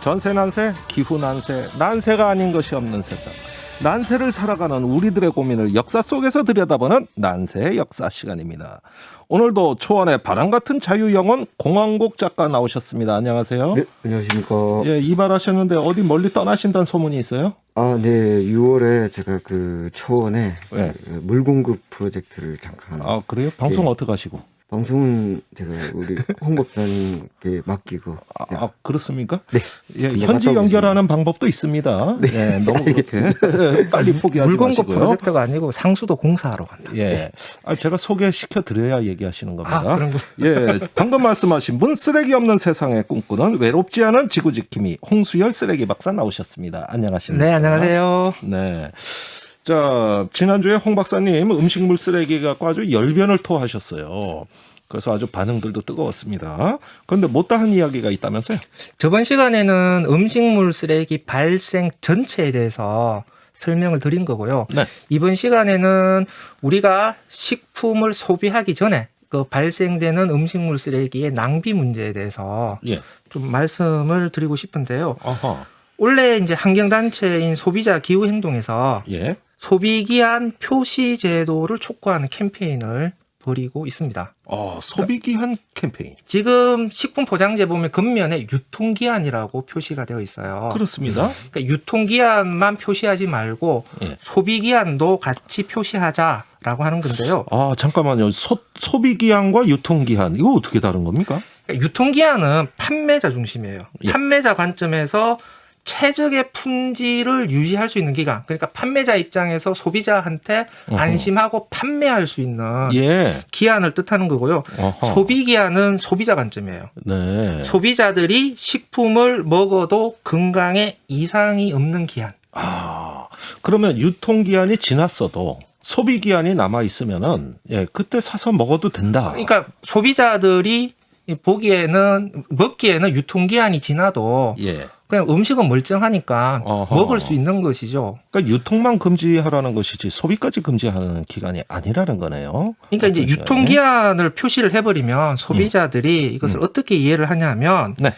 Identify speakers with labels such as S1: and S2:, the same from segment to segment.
S1: 전세 난세, 기후 난세, 난세가 아닌 것이 없는 세상. 난세를 살아가는 우리들의 고민을 역사 속에서 들여다보는 난세의 역사 시간입니다. 오늘도 초원의 바람 같은 자유 영혼 공항곡 작가 나오셨습니다. 안녕하세요.
S2: 네, 안녕하십니까.
S1: 예, 이발하셨는데 어디 멀리 떠나신다는 소문이 있어요?
S2: 네, 6월에 제가 그 초원에
S1: 네.
S2: 그 물공급 프로젝트를 잠깐.
S1: 그래요? 방송
S2: 네.
S1: 어떻게 하시고?
S2: 방송은 제가 우리 홍 박사님께 맡기고. 이제
S1: 그렇습니까?
S2: 네.
S1: 예,
S2: 한번
S1: 현지
S2: 갔다
S1: 연결하는 방법도 있습니다.
S2: 네.
S1: 예, 너무 그렇게 빨리 포기하지
S3: 물공급
S1: 마시고요.
S3: 프로젝트가 아니고 상수도 공사하러 간다.
S1: 예, 제가 소개시켜 드려야 얘기하시는 겁니다.
S3: 그런 거.
S1: 예, 방금 말씀하신 분 쓰레기 없는 세상에 꿈꾸는 외롭지 않은 지구 지킴이 홍수열 쓰레기 박사 나오셨습니다. 안녕하십니까?
S3: 네, 안녕하세요.
S1: 네. 자, 지난주에 홍 박사님 음식물 쓰레기 갖고 아주 열변을 토하셨어요. 그래서 아주 반응들도 뜨거웠습니다. 그런데 못다한 이야기가 있다면서요?
S3: 저번 시간에는 음식물 쓰레기 발생 전체에 대해서 설명을 드린 거고요.
S1: 네.
S3: 이번 시간에는 우리가 식품을 소비하기 전에 그 발생되는 음식물 쓰레기의 낭비 문제에 대해서
S1: 예.
S3: 좀 말씀을 드리고 싶은데요.
S1: 아하.
S3: 원래 이제 환경단체인 소비자 기후행동에서
S1: 예.
S3: 소비기한 표시 제도를 촉구하는 캠페인을 벌이고 있습니다.
S1: 소비기한 캠페인.
S3: 지금 식품 포장재 보면 겉면에 유통기한이라고 표시가 되어 있어요.
S1: 그렇습니다.
S3: 그러니까 유통기한만 표시하지 말고
S1: 예.
S3: 소비기한도 같이 표시하자라고 하는 건데요.
S1: 잠깐만요. 소비기한과 유통기한 이거 어떻게 다른 겁니까?
S3: 그러니까 유통기한은 판매자 중심이에요.
S1: 예.
S3: 판매자 관점에서 최적의 품질을 유지할 수 있는 기간. 그러니까 판매자 입장에서 소비자한테 안심하고 판매할 수 있는
S1: 예.
S3: 기한을 뜻하는 거고요.
S1: 어허.
S3: 소비기한은 소비자 관점이에요.
S1: 네.
S3: 소비자들이 식품을 먹어도 건강에 이상이 없는 기한.
S1: 그러면 유통기한이 지났어도 소비기한이 남아 있으면은 그때 사서 먹어도 된다.
S3: 그러니까 소비자들이 먹기에는 유통기한이 지나도
S1: 예.
S3: 그냥 음식은 멀쩡하니까
S1: 어허.
S3: 먹을 수 있는 것이죠.
S1: 그러니까 유통만 금지하라는 것이지 소비까지 금지하는 기간이 아니라는 거네요.
S3: 그러니까 이제
S1: 어떠세요?
S3: 유통기한을 표시를 해버리면 소비자들이 이것을 어떻게 이해를 하냐면
S1: 네.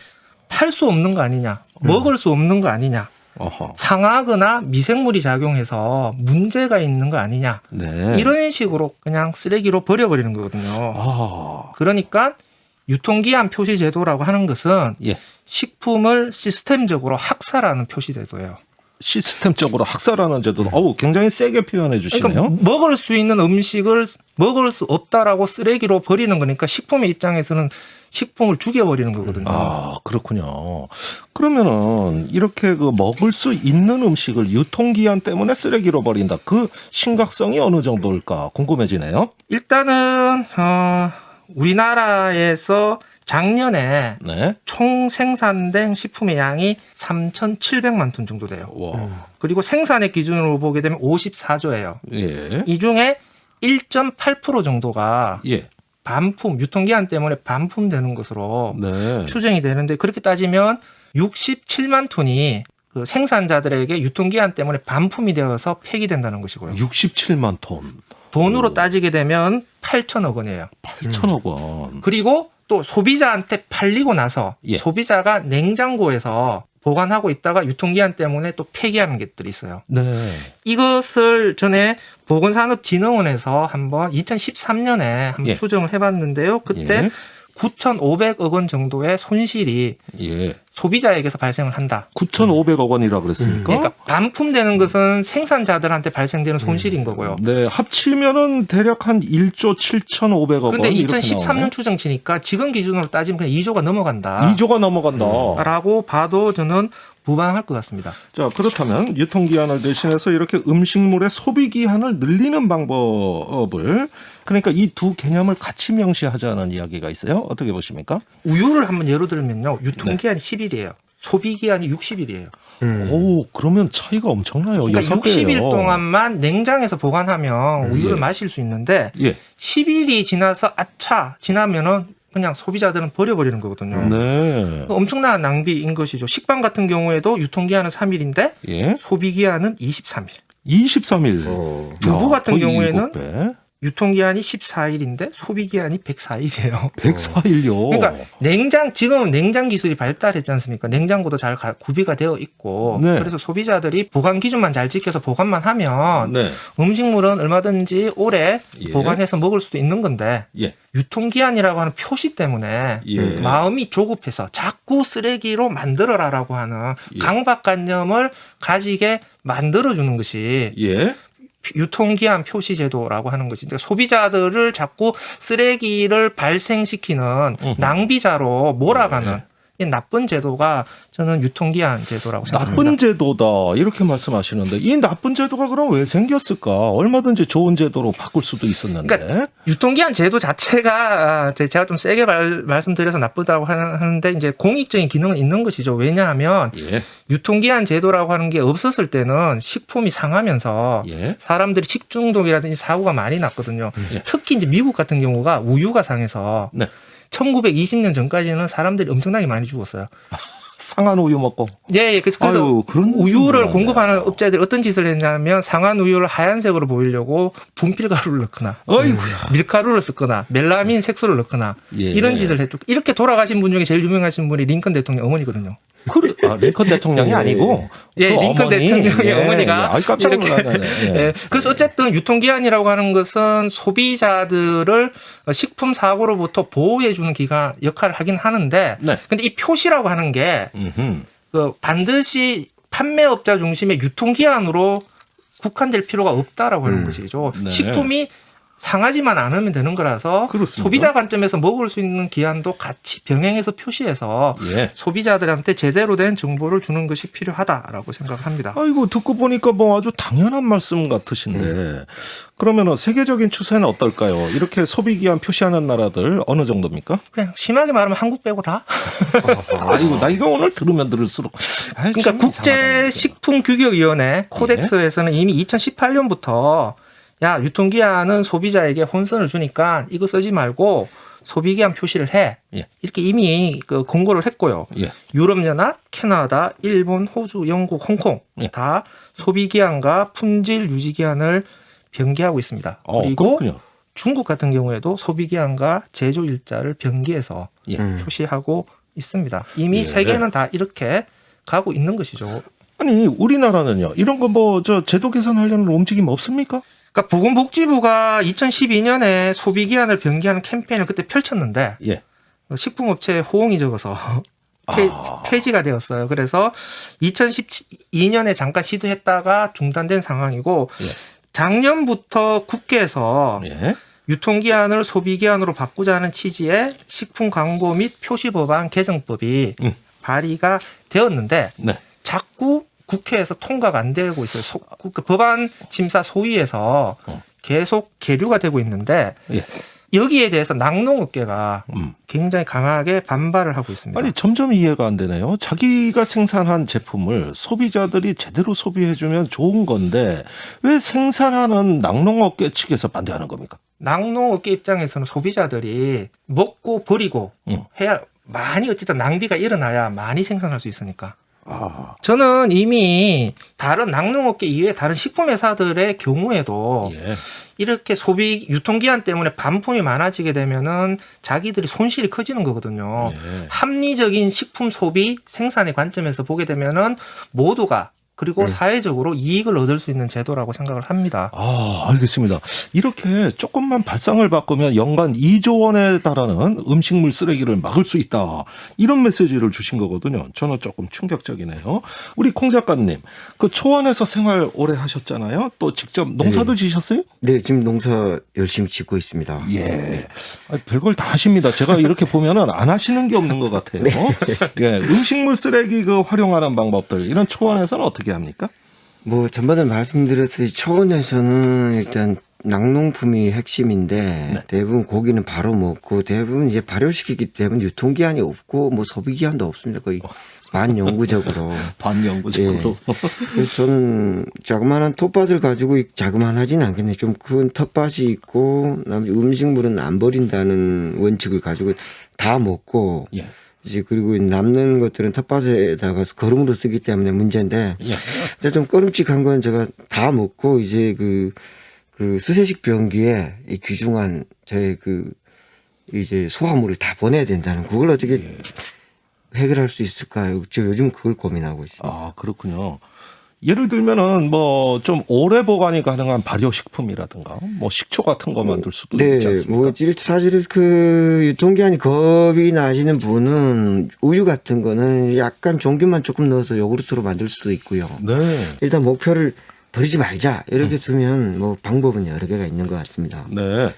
S3: 팔 수 없는 거 아니냐, 먹을 수 없는 거 아니냐,
S1: 어허.
S3: 상하거나 미생물이 작용해서 문제가 있는 거 아니냐,
S1: 네.
S3: 이런 식으로 그냥 쓰레기로 버려버리는 거거든요. 그러니까 유통기한 표시 제도라고 하는 것은
S1: 예.
S3: 식품을 시스템적으로 학살하는 표시 제도예요.
S1: 시스템적으로 학살하는 제도도 굉장히 세게 표현해 주시네요.
S3: 그러니까 먹을 수 있는 음식을 먹을 수 없다라고 쓰레기로 버리는 거니까 식품의 입장에서는 식품을 죽여버리는 거거든요.
S1: 그렇군요. 그러면은 이렇게 그 먹을 수 있는 음식을 유통기한 때문에 쓰레기로 버린다. 그 심각성이 어느 정도일까 궁금해지네요.
S3: 일단은 우리나라에서 작년에
S1: 네.
S3: 총 생산된 식품의 양이 3,700만 톤 정도 돼요.
S1: 와.
S3: 그리고 생산액 기준으로 보게 되면 54조예요.
S1: 예.
S3: 이 중에 1.8% 정도가
S1: 예.
S3: 반품, 유통기한 때문에 반품되는 것으로
S1: 네.
S3: 추정이 되는데 그렇게 따지면 67만 톤이 그 생산자들에게 유통기한 때문에 반품이 되어서 폐기된다는 것이고요.
S1: 67만 톤.
S3: 돈으로 따지게 되면 8천억 원이에요.
S1: 8천억 원.
S3: 그리고 또 소비자한테 팔리고 나서
S1: 예.
S3: 소비자가 냉장고에서 보관하고 있다가 유통기한 때문에 또 폐기하는 것들이 있어요.
S1: 네.
S3: 이것을 전에 보건산업진흥원에서 한번 2013년에 한번
S1: 예.
S3: 추정을 해봤는데요. 그때
S1: 예.
S3: 9,500억 원 정도의 손실이
S1: 예.
S3: 소비자에게서 발생을 한다.
S1: 9,500억 원이라 그랬습니까?
S3: 그러니까 반품되는 것은 생산자들한테 발생되는 손실인 거고요.
S1: 네, 합치면은 대략 한 1조 7,500억 원.
S3: 근데
S1: 이렇게
S3: 2013년
S1: 나오네.
S3: 추정치니까 지금 기준으로 따지면 그냥 2조가 넘어간다.
S1: 2조가 넘어간다.
S3: 라고 봐도 저는 무방할 것 같습니다.
S1: 자, 그렇다면 유통기한을 대신해서 이렇게 음식물의 소비기한을 늘리는 방법을 그러니까 이 두 개념을 같이 명시하자는 이야기가 있어요. 어떻게 보십니까?
S3: 우유를 한번 예로 들면요. 유통기한이 10일이에요. 소비기한이 60일이에요.
S1: 오, 그러면 차이가 엄청나요.
S3: 그러니까
S1: 6배예요.
S3: 60일 동안만 냉장에서 보관하면 우유를
S1: 예.
S3: 마실 수 있는데
S1: 예.
S3: 10일이 지나서 지나면은 그냥 소비자들은 버려버리는 거거든요.
S1: 네.
S3: 엄청난 낭비인 것이죠. 식빵 같은 경우에도 유통기한은 3일인데
S1: 예.
S3: 소비기한은 23일.
S1: 23일.
S3: 두부 같은
S1: 거의
S3: 경우에는
S1: 7배.
S3: 유통기한이 14일인데 소비기한이 104일이에요.
S1: 104일요.
S3: 그러니까 지금은 냉장 기술이 발달했지 않습니까? 냉장고도 잘 구비가 되어 있고
S1: 네.
S3: 그래서 소비자들이 보관 기준만 잘 지켜서 보관만 하면
S1: 네.
S3: 음식물은 얼마든지 오래
S1: 예.
S3: 보관해서 먹을 수도 있는 건데
S1: 예.
S3: 유통기한이라고 하는 표시 때문에
S1: 예.
S3: 마음이 조급해서 자꾸 쓰레기로 만들어라라고 하는
S1: 예.
S3: 강박관념을 가지게 만들어주는 것이
S1: 예.
S3: 유통기한 표시제도라고 하는 것이 그러니까 소비자들을 자꾸 쓰레기를 발생시키는 낭비자로 몰아가는 이 나쁜 제도가 저는 유통기한 제도라고 생각합니다.
S1: 나쁜 제도다 이렇게 말씀하시는데 이 나쁜 제도가 그럼 왜 생겼을까? 얼마든지 좋은 제도로 바꿀 수도 있었는데.
S3: 그러니까 유통기한 제도 자체가 제가 좀 세게 말씀드려서 나쁘다고 하는데 이제 공익적인 기능은 있는 것이죠. 왜냐하면
S1: 예.
S3: 유통기한 제도라고 하는 게 없었을 때는 식품이 상하면서
S1: 예.
S3: 사람들이 식중독이라든지 사고가 많이 났거든요.
S1: 예.
S3: 특히 이제 미국 같은 경우가 우유가 상해서
S1: 네.
S3: 1920년 전까지는 사람들이 엄청나게 많이 죽었어요.
S1: 상한 우유 먹고.
S3: 예, 그래서
S1: 아유, 그런
S3: 우유를
S1: 건
S3: 공급하는
S1: 몰라요.
S3: 업자들이 어떤 짓을 했냐면 상한 우유를 하얀색으로 보이려고 분필가루를 넣거나
S1: 어이구야.
S3: 밀가루를 썼거나 멜라민 색소를 넣거나
S1: 예.
S3: 이런 짓을 했죠. 이렇게 돌아가신 분 중에 제일 유명하신 분이 링컨 대통령 어머니거든요.
S1: 그래. 링컨 대통령이 아니고.
S3: 예,
S1: 그
S3: 링컨
S1: 어머니.
S3: 대통령의
S1: 예,
S3: 어머니가
S1: 예. 아이, 깜짝
S3: 이렇게
S1: 놀랐네. 예.
S3: 예. 그래서 어쨌든 유통기한이라고 하는 것은 소비자들을 식품 사고로부터 보호해주는 기관 역할을 하긴 하는데,
S1: 네.
S3: 근데 이 표시라고 하는 게 반드시 판매업자 중심의 유통기한으로 국한될 필요가 없다라고 하는 것이죠.
S1: 네.
S3: 식품이 상하지만 않으면 되는 거라서
S1: 그렇습니다.
S3: 소비자 관점에서 먹을 수 있는 기한도 같이 병행해서 표시해서
S1: 예.
S3: 소비자들한테 제대로 된 정보를 주는 것이 필요하다라고 생각합니다.
S1: 아이고 듣고 보니까 뭐 아주 당연한 말씀 같으신데 그러면은 세계적인 추세는 어떨까요? 이렇게 소비기한 표시하는 나라들 어느 정도입니까?
S3: 그냥 심하게 말하면 한국 빼고 다.
S1: 아이고 나 이거 오늘 들으면 들을수록 아이,
S3: 그러니까
S1: 참 이상하다,
S3: 국제식품규격위원회 코덱스에서는 이미 2018년부터 야 유통기한은 소비자에게 혼선을 주니까 이거 쓰지 말고 소비기한 표시를 해.
S1: 예.
S3: 이렇게 이미 그 공고를 했고요.
S1: 예.
S3: 유럽연합, 캐나다, 일본, 호주, 영국, 홍콩
S1: 예.
S3: 다 소비기한과 품질 유지기한을 병기하고 있습니다. 그리고
S1: 그렇군요.
S3: 중국 같은 경우에도 소비기한과 제조일자를 병기해서
S1: 예.
S3: 표시하고 있습니다. 이미
S1: 예.
S3: 세계는 다 이렇게 가고 있는 것이죠.
S1: 아니 우리나라는요 이런 거 뭐 저 제도 개선하려는 움직임 없습니까?
S3: 그러니까 보건복지부가 2012년에 소비기한을 병기하는 캠페인을 그때 펼쳤는데
S1: 예.
S3: 식품업체에 호응이 적어서 폐지가 되었어요. 그래서 2012년에 잠깐 시도했다가 중단된 상황이고
S1: 예.
S3: 작년부터 국회에서
S1: 예.
S3: 유통기한을 소비기한으로 바꾸자는 취지의 식품광고 및 표시법안 개정법이 발의가 되었는데
S1: 네.
S3: 자꾸 국회에서 통과가 안 되고 있어요. 법안 심사 소위에서 계속 계류가 되고 있는데
S1: 예.
S3: 여기에 대해서 낙농업계가 굉장히 강하게 반발을 하고 있습니다.
S1: 아니 점점 이해가 안 되네요. 자기가 생산한 제품을 소비자들이 제대로 소비해주면 좋은 건데 왜 생산하는 낙농업계 측에서 반대하는 겁니까?
S3: 낙농업계 입장에서는 소비자들이 먹고 버리고 해야 많이 어쨌든 낭비가 일어나야 많이 생산할 수 있으니까. 저는 이미 다른 낙농업계 이외에 다른 식품회사들의 경우에도
S1: 예.
S3: 이렇게 유통기한 때문에 반품이 많아지게 되면은 자기들이 손실이 커지는 거거든요.
S1: 예.
S3: 합리적인 식품 소비 생산의 관점에서 보게 되면은 모두가 그리고 사회적으로 이익을 얻을 수 있는 제도라고 생각을 합니다.
S1: 알겠습니다. 이렇게 조금만 발상을 바꾸면 연간 2조 원에 달하는 음식물 쓰레기를 막을 수 있다. 이런 메시지를 주신 거거든요. 저는 조금 충격적이네요. 우리 콩 작가님, 그 초원에서 생활 오래 하셨잖아요. 또 직접 농사도 지셨어요?
S2: 네, 지금 농사 열심히 짓고 있습니다.
S1: 예. 별걸 다 하십니다. 제가 이렇게 보면은 안 하시는 게 없는 것 같아요. 예. 음식물 쓰레기 그 활용하는 방법들, 이런 초원에서는 어떻게 합니까?
S2: 뭐 전반에 말씀드렸듯이 초원에서는 일단 낙농품이 핵심인데 대부분 고기는 바로 먹고 대부분 이제 발효시키기 때문에 유통기한이 없고 뭐 소비기한도 없습니다. 거의 반영구적으로.
S1: 반영구적으로.
S2: 예. 그래서 저는 자그마한 텃밭을 가지고 자그만하진 않겠네. 좀 큰 텃밭이 있고 그다음에 음식물은 안 버린다는 원칙을 가지고 다 먹고
S1: 예.
S2: 이제 그리고 남는 것들은 텃밭에다가 거름으로 쓰기 때문에 문제인데
S1: 예.
S2: 이제 좀 꺼림칙한 건 제가 다 먹고 이제 그 그 수세식 변기에 이 귀중한 제 그 이제 소화물을 다 보내야 된다는 그걸 어떻게 해결할 수 있을까요? 저 요즘 그걸 고민하고 있습니다.
S1: 아, 그렇군요. 예를 들면은 뭐 좀 오래 보관이 가능한 발효식품이라든가 뭐 식초 같은 거 만들 수도 있지
S2: 네,
S1: 않습니까?
S2: 뭐 사실 그 유통기한이 겁이 나시는 분은 우유 같은 거는 약간 종균만 조금 넣어서 요구르트로 만들 수도 있고요.
S1: 네.
S2: 일단 목표를 버리지 말자 이렇게 두면 뭐 방법은 여러 개가 있는 것 같습니다.
S1: 네.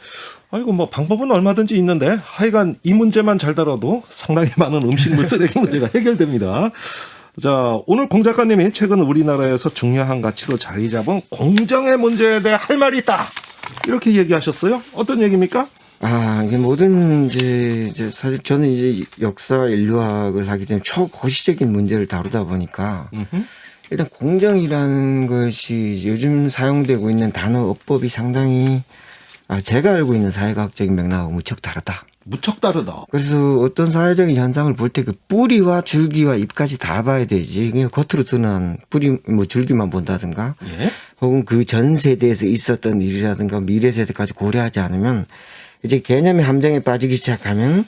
S1: 아이고 뭐 방법은 얼마든지 있는데 하여간 이 문제만 잘 다뤄도 상당히 많은 음식물 쓰레기 문제가 해결됩니다. 자, 오늘 공 작가님이 최근 우리나라에서 중요한 가치로 자리 잡은 공정의 문제에 대해 할 말이 있다. 이렇게 얘기하셨어요. 어떤 얘기입니까?
S2: 아, 이게 모든 이제 사실 저는 이제 역사 인류학을 하기 때문에 초고시적인 문제를 다루다 보니까 일단 공정이라는 것이 요즘 사용되고 있는 단어 어법이 상당히 제가 알고 있는 사회과학적인 맥락하고 무척 다르다.
S1: 무척 다르다.
S2: 그래서 어떤 사회적인 현상을 볼 때 그 뿌리와 줄기와 잎까지 다 봐야 되지. 그냥 겉으로 드러난 뿌리, 뭐 줄기만 본다든가,
S1: 예?
S2: 혹은 그 전 세대에서 있었던 일이라든가 미래 세대까지 고려하지 않으면 이제 개념의 함정에 빠지기 시작하면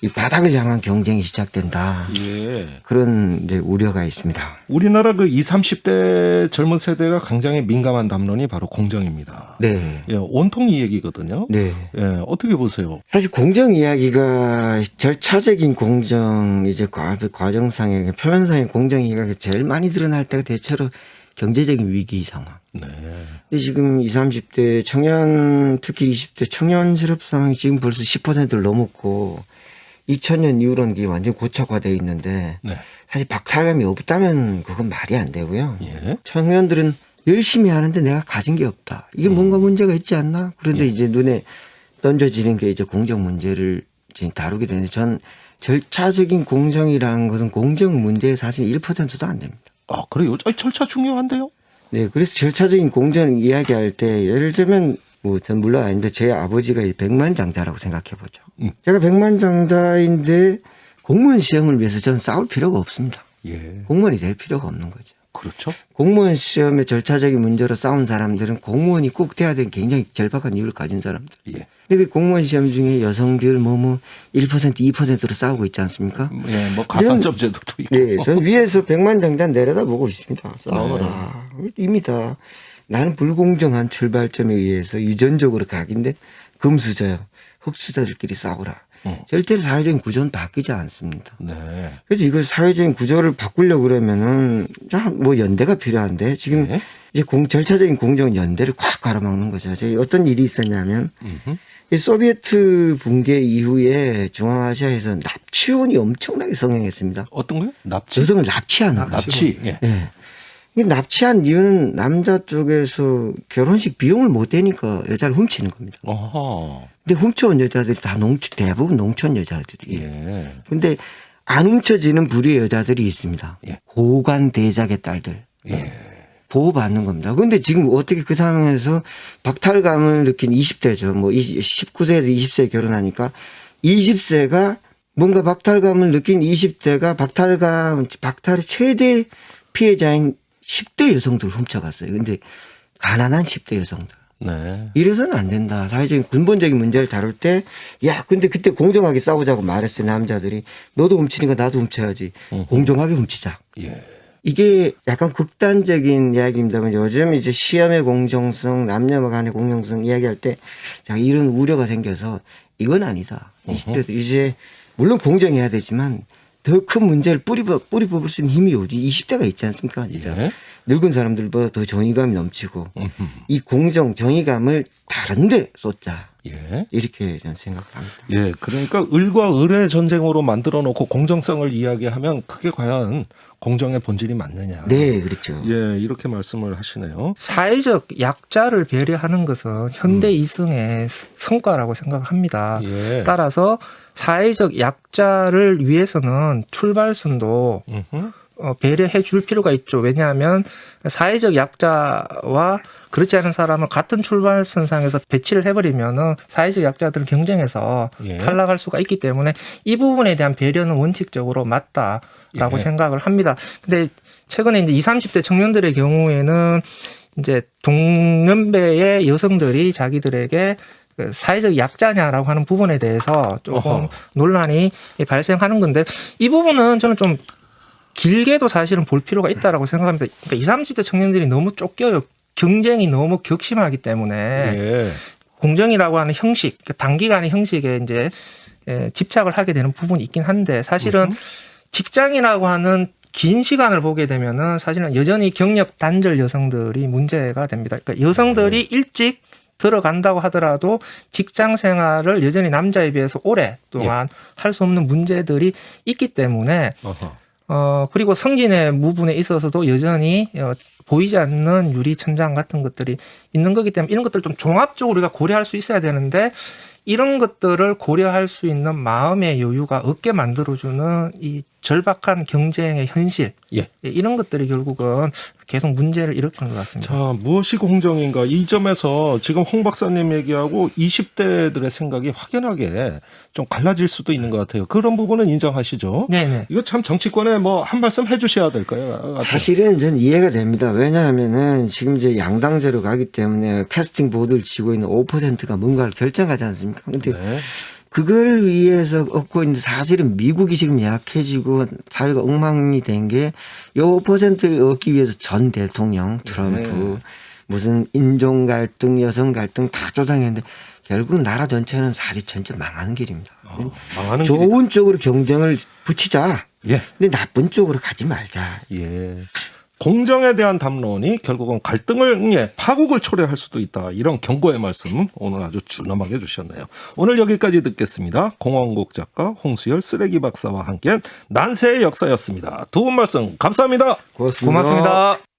S2: 이 바닥을 향한 경쟁이 시작된다.
S1: 예.
S2: 그런 이제 우려가 있습니다.
S1: 우리나라 그 20, 30대 젊은 세대가 굉장히 민감한 담론이 바로 공정입니다.
S2: 네.
S1: 예, 온통 이 얘기거든요.
S2: 네.
S1: 예, 어떻게 보세요?
S2: 사실 공정 이야기가 절차적인 공정, 이제 과정상의 표면상의 공정 이야기가 제일 많이 드러날 때가 대체로 경제적인 위기 상황.
S1: 네.
S2: 근데 지금 20, 30대 청년, 특히 20대 청년 실업 상황이 지금 벌써 10%를 넘었고 2000년 이후로는 이게 완전 고착화되어 있는데
S1: 네.
S2: 사실 박탈감이 없다면 그건 말이 안 되고요.
S1: 예.
S2: 청년들은 열심히 하는데 내가 가진 게 없다. 이게 뭔가 문제가 있지 않나? 그런데 이제 눈에 던져지는 게 이제 공정 문제를 지금 다루게 되는데 전 절차적인 공정이라는 것은 공정 문제의 사실 1%도 안 됩니다.
S1: 아, 그래요? 절차 중요한데요?
S2: 네, 그래서 절차적인 공정 이야기할 때 예를 들면 뭐 전 물론 아닌데 제 아버지가 백만장자라고 생각해 보죠. 제가 백만장자인데 공무원 시험을 위해서 저는 싸울 필요가 없습니다.
S1: 예.
S2: 공무원이 될 필요가 없는 거죠.
S1: 그렇죠.
S2: 공무원 시험의 절차적인 문제로 싸운 사람들은 공무원이 꼭 돼야 되는 굉장히 절박한 이유를 가진 사람들.
S1: 예.
S2: 근데 그 공무원 시험 중에 여성 비율 1%, 2%로 싸우고 있지 않습니까?
S1: 예, 뭐 가산점 제도도 있고.
S2: 예, 전 위에서 백만장자 내려다보고 있습니다. 싸워라. 이미 다 나는 불공정한 출발점에 의해서 유전적으로 각인데 금수저, 흑수저들끼리 싸우라. 절대로 사회적인 구조는 바뀌지 않습니다.
S1: 네.
S2: 그래서 이거 사회적인 구조를 바꾸려고 그러면은 뭐 연대가 필요한데 지금
S1: 네.
S2: 이제 절차적인 공정 연대를 꽉 가로막는 거죠. 어떤 일이 있었냐면 이 소비에트 붕괴 이후에 중앙아시아에서 납치혼이 엄청나게 성행했습니다.
S1: 어떤 거요? 납치.
S2: 여성을 납치하는 거죠.
S1: 납치. 예.
S2: 예. 이 납치한 이유는 남자 쪽에서 결혼식 비용을 못 대니까 여자를 훔치는 겁니다.
S1: 어허.
S2: 근데 훔쳐온 여자들이 다 대부분 농촌 여자들이에요.
S1: 예.
S2: 근데 안 훔쳐지는 부류의 여자들이 있습니다.
S1: 예.
S2: 고관 대작의 딸들.
S1: 예.
S2: 보호받는 겁니다. 그런데 지금 어떻게 그 상황에서 박탈감을 느낀 20대죠. 뭐 19세에서 20세에 결혼하니까 20세가 뭔가 박탈감을 느낀 20대가 박탈의 최대 피해자인 10대 여성들을 훔쳐갔어요. 근데 가난한 10대 여성들.
S1: 네.
S2: 이래서는 안 된다. 사회적인 근본적인 문제를 다룰 때, 야, 근데 그때 공정하게 싸우자고 말했어요. 남자들이. 너도 훔치니까 나도 훔쳐야지. 공정하게 훔치자.
S1: 예.
S2: 이게 약간 극단적인 이야기입니다만 요즘 이제 시험의 공정성, 남녀 간의 공정성 이야기할 때 자, 이런 우려가 생겨서 이건 아니다. 20대도 이제 물론 공정해야 되지만 더 큰 문제를 뿌리 뽑을 수 있는 힘이 어디 20대가 있지 않습니까? 진짜.
S1: 예.
S2: 늙은 사람들보다 더 정의감이 넘치고 이 공정, 정의감을 다른데 쏟자.
S1: 예.
S2: 이렇게 저는 생각을 합니다.
S1: 예. 그러니까 을과 을의 전쟁으로 만들어 놓고 공정성을 이야기하면 그게 과연 공정의 본질이 맞느냐.
S2: 네, 그렇죠.
S1: 예. 이렇게 말씀을 하시네요.
S3: 사회적 약자를 배려하는 것은 현대 이성의 성과라고 생각합니다.
S1: 예.
S3: 따라서 사회적 약자를 위해서는 출발선도 배려해 줄 필요가 있죠. 왜냐하면 사회적 약자와 그렇지 않은 사람을 같은 출발선상에서 배치를 해버리면은 사회적 약자들은 경쟁해서
S1: 예.
S3: 탈락할 수가 있기 때문에 이 부분에 대한 배려는 원칙적으로 맞다라고
S1: 예.
S3: 생각을 합니다. 근데 최근에 이제 20, 30대 청년들의 경우에는 이제 동년배의 여성들이 자기들에게 그 사회적 약자냐라고 하는 부분에 대해서 조금
S1: 어허.
S3: 논란이 발생하는 건데 이 부분은 저는 좀 길게도 사실은 볼 필요가 있다라고 생각합니다. 그러니까 20, 30대 청년들이 너무 쫓겨요. 경쟁이 너무 격심하기 때문에
S1: 예.
S3: 공정이라고 하는 형식, 그러니까 단기간의 형식에 이제 집착을 하게 되는 부분이 있긴 한데 사실은 직장이라고 하는 긴 시간을 보게 되면은 사실은 여전히 경력 단절 여성들이 문제가 됩니다. 그러니까 여성들이 일찍 들어간다고 하더라도 직장 생활을 여전히 남자에 비해서 오랫동안 할 수 없는 문제들이 있기 때문에
S1: 어허.
S3: 그리고 성진의 부분에 있어서도 여전히 보이지 않는 유리 천장 같은 것들이 있는 거기 때문에 이런 것들을 좀 종합적으로 우리가 고려할 수 있어야 되는데 이런 것들을 고려할 수 있는 마음의 여유가 없게 만들어주는 이 절박한 경쟁의 현실
S1: 예.
S3: 이런 것들이 결국은 계속 문제를 일으키는 것 같습니다.
S1: 자, 무엇이 공정인가? 이 점에서 지금 홍 박사님 얘기하고 20대들의 생각이 확연하게 좀 갈라질 수도 있는 것 같아요. 그런 부분은 인정하시죠?
S3: 네네.
S1: 이거 참 정치권에 뭐 한 말씀 해주셔야 될까요?
S2: 사실은 전 이해가 됩니다. 왜냐하면은 지금 이제 양당제로 가기 때문에 캐스팅 보드를 쥐고 있는 5%가 뭔가를 결정하지 않습니까? 근데
S1: 네.
S2: 그걸 위해서 얻고 있는데 사실은 미국이 지금 약해지고 사회가 엉망이 된 게 요 5%를 얻기 위해서 전 대통령 트럼프
S1: 네.
S2: 무슨 인종 갈등, 여성 갈등 다 조장했는데 결국 나라 전체는 사실 전체 망하는 길입니다.
S1: 망하는
S2: 좋은 쪽으로 경쟁을 붙이자.
S1: 예.
S2: 근데 나쁜 쪽으로 가지 말자.
S1: 예. 공정에 대한 담론이 결국은 갈등을 파국을 초래할 수도 있다. 이런 경고의 말씀 오늘 아주 준엄하게 주셨네요. 오늘 여기까지 듣겠습니다. 공원국 작가 홍수열 쓰레기 박사와 함께한 난세의 역사였습니다. 두 분 말씀 감사합니다.
S2: 고맙습니다.
S3: 고맙습니다.